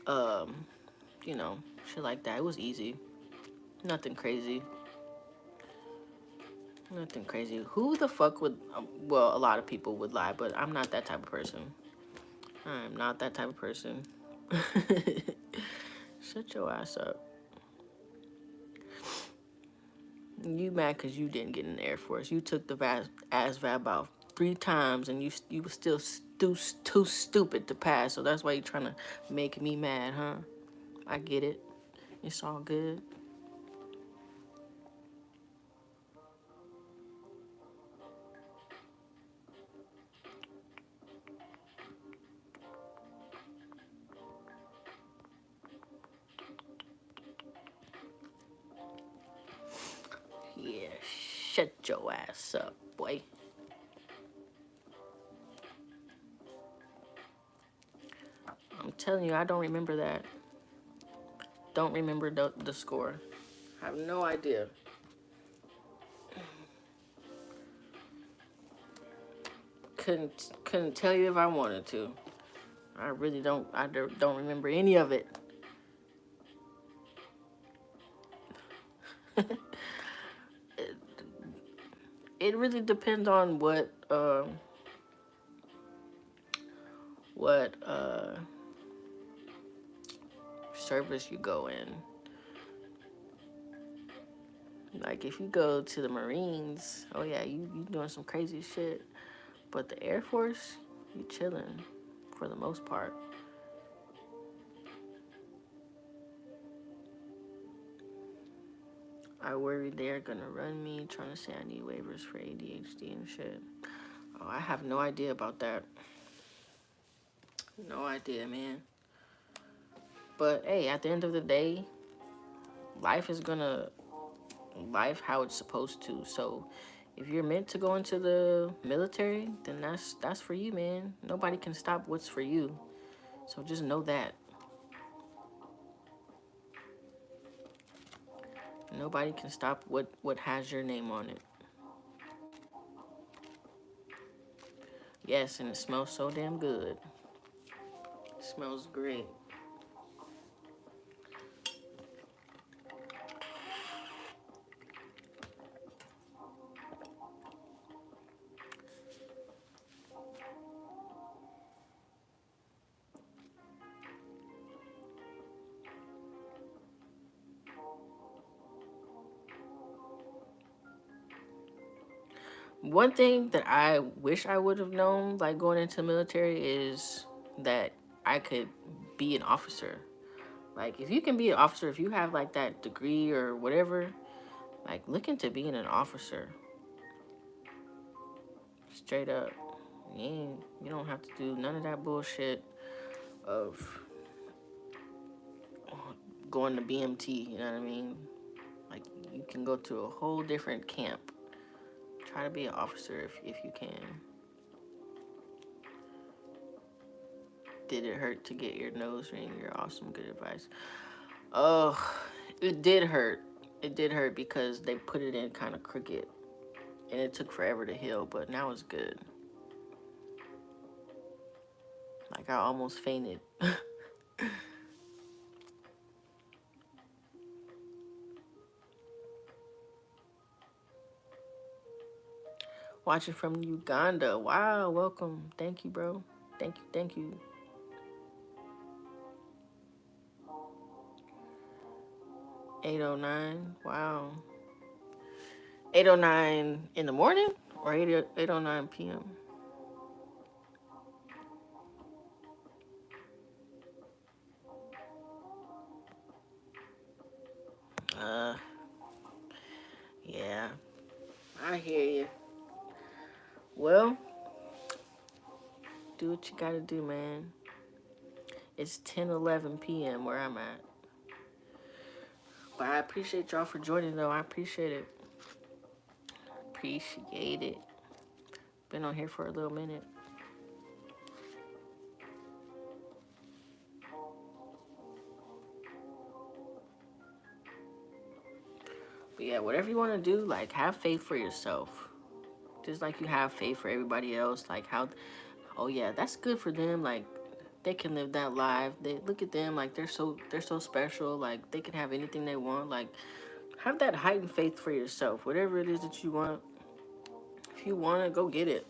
um, shit like that. It was easy. Nothing crazy. Nothing crazy. Who the fuck would, well, a lot of people would lie, but I'm not that type of person. I'm not that type of person. Shut your ass up. You mad because you didn't get in the Air Force. You took the ASVAB about 3 times and you were still too stupid to pass. So that's why you're trying to make me mad, huh? I get it. It's all good. Yeah, shut your ass up, boy. I'm telling you, I don't remember that. Don't remember the score. I have no idea. Couldn't tell you if I wanted to. I really don't. I don't remember any of it. It really depends on what service you go in. Like if you go to the Marines, oh yeah, you doing some crazy shit. But the Air Force, you chilling for the most part. I worry they're gonna run me, trying to say I need waivers for ADHD and shit. Oh, I have no idea about that. No idea, man. But hey, at the end of the day, life is gonna life how it's supposed to. So if you're meant to go into the military, then that's for you, man. Nobody can stop what's for you. So just know that. Nobody can stop what has your name on it. Yes, and it smells so damn good. It smells great. One thing that I wish I would have known, like going into the military, is that I could be an officer. Like, if you can be an officer, if you have like that degree or whatever, like look into being an officer. Straight up. You don't have to do none of that bullshit of going to BMT, you know what I mean? Like, you can go to a whole different camp. Try to be an officer if you can. Did it hurt to get your nose ring? Your awesome, good advice. Oh, it did hurt. It did hurt because they put it in kind of crooked. And it took forever to heal, but now it's good. Like, I almost fainted. Watching from Uganda. Wow, welcome. Thank you, bro. Thank you. 8:09. Wow. 8:09 in the morning or 8:09 p.m. Uh, yeah. I hear you. Well, do what you gotta do, man. It's 10:11 p.m. where I'm at. But I appreciate y'all for joining, though. I appreciate it. Appreciate it. Been on here for a little minute. But yeah, whatever you want to do, like, have faith for yourself. Just like you have faith for everybody else. Like, how, oh yeah, that's good for them. Like, they can live that life. They look at them like they're so special. Like, they can have anything they want. Like, have that heightened faith for yourself. Whatever it is that you want, if you want it, go get it.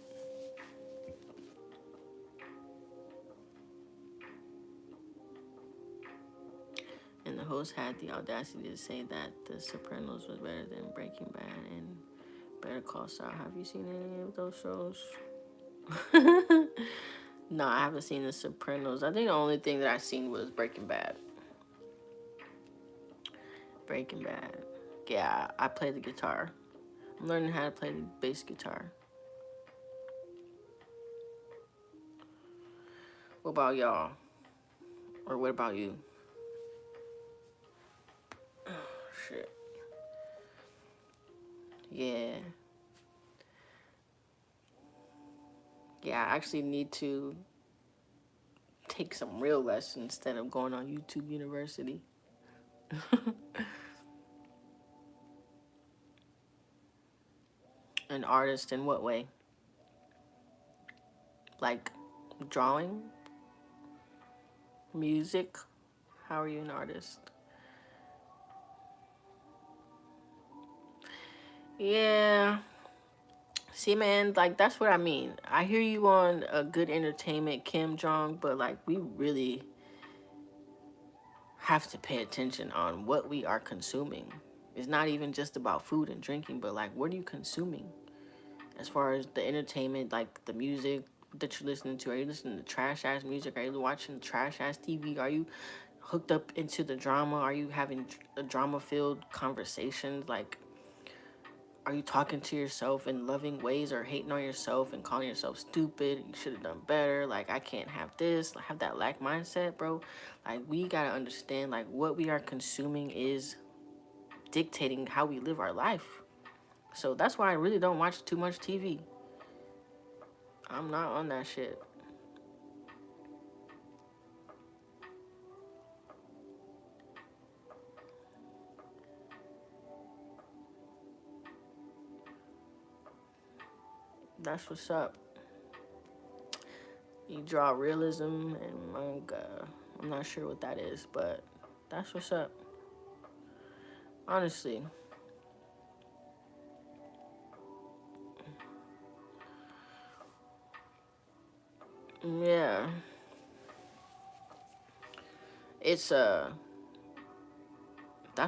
And the host had the audacity to say that The Sopranos was better than Breaking Bad and Better Call Saul. Have you seen any of those shows? No, I haven't seen The Sopranos. I think the only thing that I've seen was Breaking Bad. Breaking Bad. Yeah, I play the guitar. I'm learning how to play the bass guitar. What about y'all? Or what about you? Oh, shit. Yeah. Yeah, I actually need to take some real lessons instead of going on YouTube University. An artist in what way? Like drawing? Music? How are you an artist? Yeah. See, man, like, that's what I mean. I hear you on a good entertainment, Kim Jong, but, like, we really have to pay attention on what we are consuming. It's not even just about food and drinking, but, like, what are you consuming? As far as the entertainment, like, the music that you're listening to. Are you listening to trash-ass music? Are you watching trash-ass TV? Are you hooked up into the drama? Are you having drama-filled conversations? Like, are you talking to yourself in loving ways or hating on yourself and calling yourself stupid? You should have done better. Like, I can't have this. Have that lack mindset, bro. Like, we gotta understand, like, what we are consuming is dictating how we live our life. So that's why I really don't watch too much TV. I'm not on that shit. That's what's up. You draw realism and manga. I'm not sure what that is, but that's what's up. Honestly. Yeah. It's that's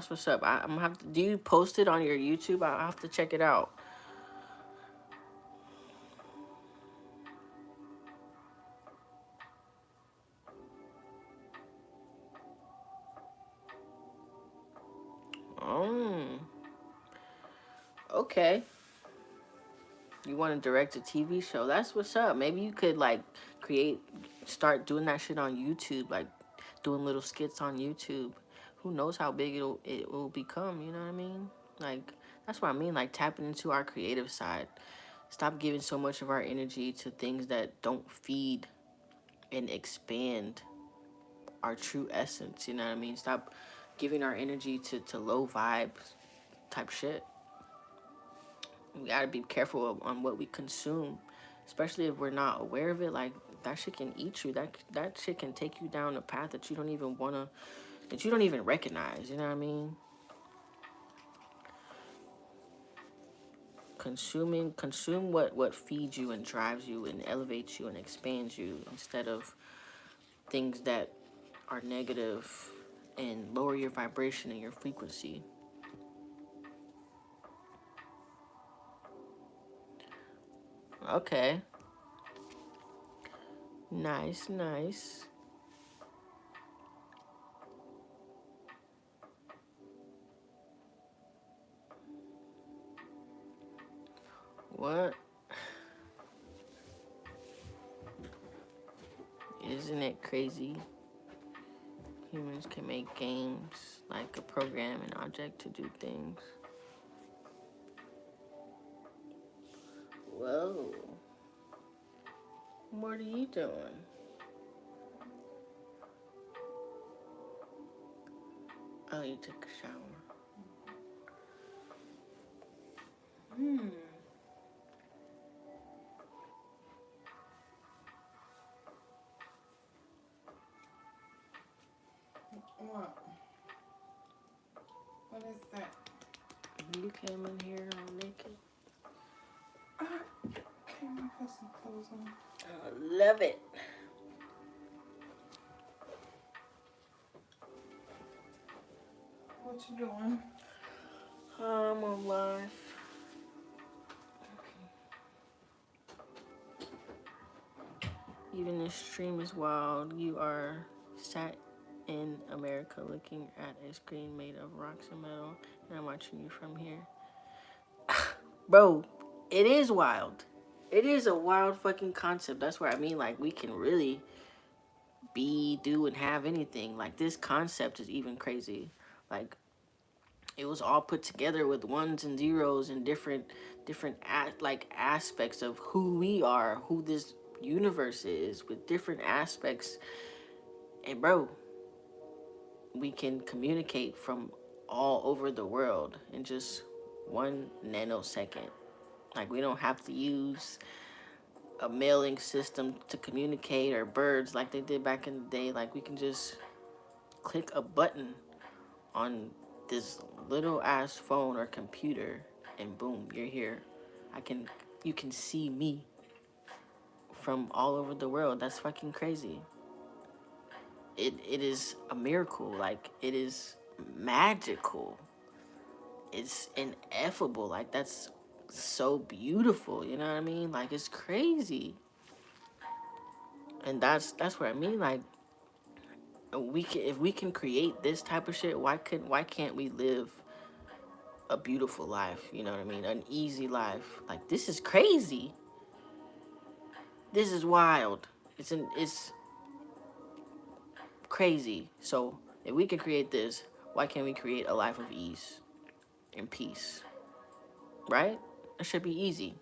what's up. I'm gonna have to. Do you post it on your YouTube? I'll have to check it out. Okay. You want to direct a TV show? That's what's up. Maybe you could like start doing that shit on YouTube, like doing little skits on YouTube. Who knows how big it will become? You know what I mean? Like that's what I mean. Like tapping into our creative side. Stop giving so much of our energy to things that don't feed and expand our true essence. You know what I mean? Stop giving our energy to low vibes type shit. We gotta be careful on what we consume, especially if we're not aware of it. Like that shit can eat you. That shit can take you down a path that you don't even wanna, that you don't even recognize. You know what I mean? Consume what feeds you and drives you and elevates you and expands you, instead of things that are negative and lower your vibration and your frequency. Okay. Nice, nice. What? Isn't it crazy? Humans can make games like a program and object to do things. Whoa. What are you doing? Oh, you took a shower. What? What is that? You came in here all naked. I came and put some clothes on. I love it. What you doing? I'm on live. Even this stream is wild. You are sat in America looking at a screen made of rocks and metal, and I'm watching you from here. Bro, it is wild. It is a wild fucking concept. That's what I mean. Like, we can really be, do, and have anything. Like, this concept is even crazy. Like, it was all put together with ones and zeros and different aspects of who we are, who this universe is, with different aspects. And bro, we can communicate from all over the world in just 1 nanosecond. Like, we don't have to use a mailing system to communicate, or birds like they did back in the day. Like, we can just click a button on this little ass phone or computer, and boom, you're here. You can see me from all over the world. That's fucking crazy. It is a miracle. Like, it is magical. It's ineffable. Like, that's so beautiful. You know what I mean? Like, it's crazy. And that's what I mean. Like, if we can create this type of shit, why can't we live a beautiful life? You know what I mean? An easy life. Like, this is crazy. This is wild. It's crazy. So if we can create this, why can't we create a life of ease and peace? Right? It should be easy.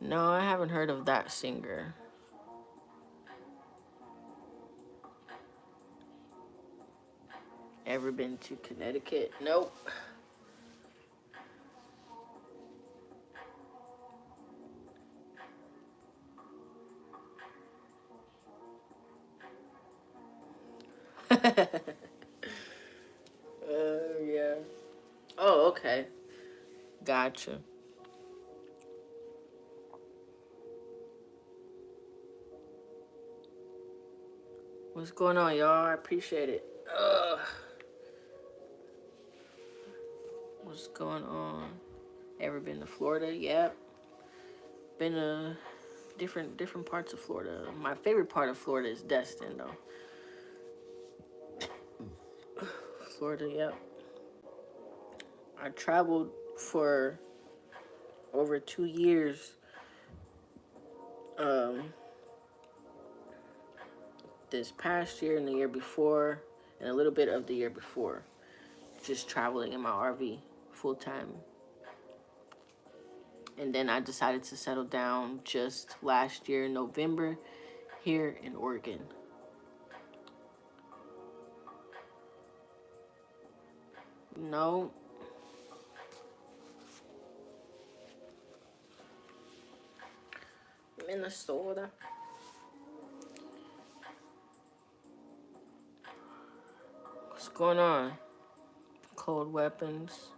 No, I haven't heard of that singer. Ever been to Connecticut? Nope. Yeah. Oh, okay. Gotcha. What's going on, y'all? I appreciate it. What's going on? Ever been to Florida? Yep. Been to different parts of Florida. My favorite part of Florida is Destin, though. Florida, yep. I traveled for over 2 years. Um, this past year and the year before, and a little bit of the year before, just traveling in my RV full time. And then I decided to settle down just last year in November here in Oregon. No, Minnesota. What's going on? Cold weapons.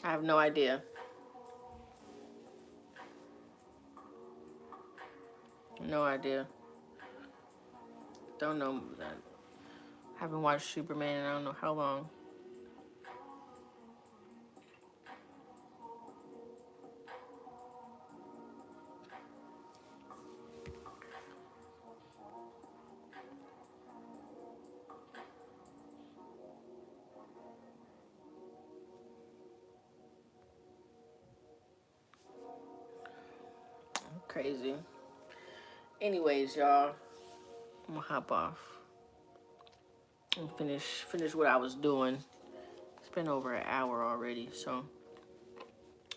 I have no idea. No idea. Don't know that. Haven't watched Superman in I don't know how long. Crazy. Anyways, y'all, I'm gonna hop off and finish what I was doing. It's been over an hour already, so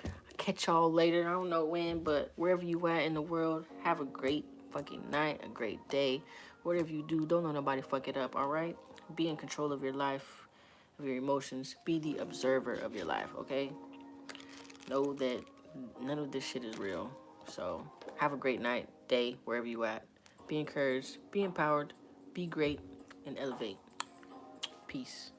I'll catch y'all later. I don't know when, but wherever you at in the world, have a great fucking night, a great day. Whatever you do, don't let nobody fuck it up, all right? Be in control of your life, of your emotions. Be the observer of your life, okay? Know that none of this shit is real. So have a great night, day, wherever you at. Be encouraged, be empowered, be great, and elevate. Peace.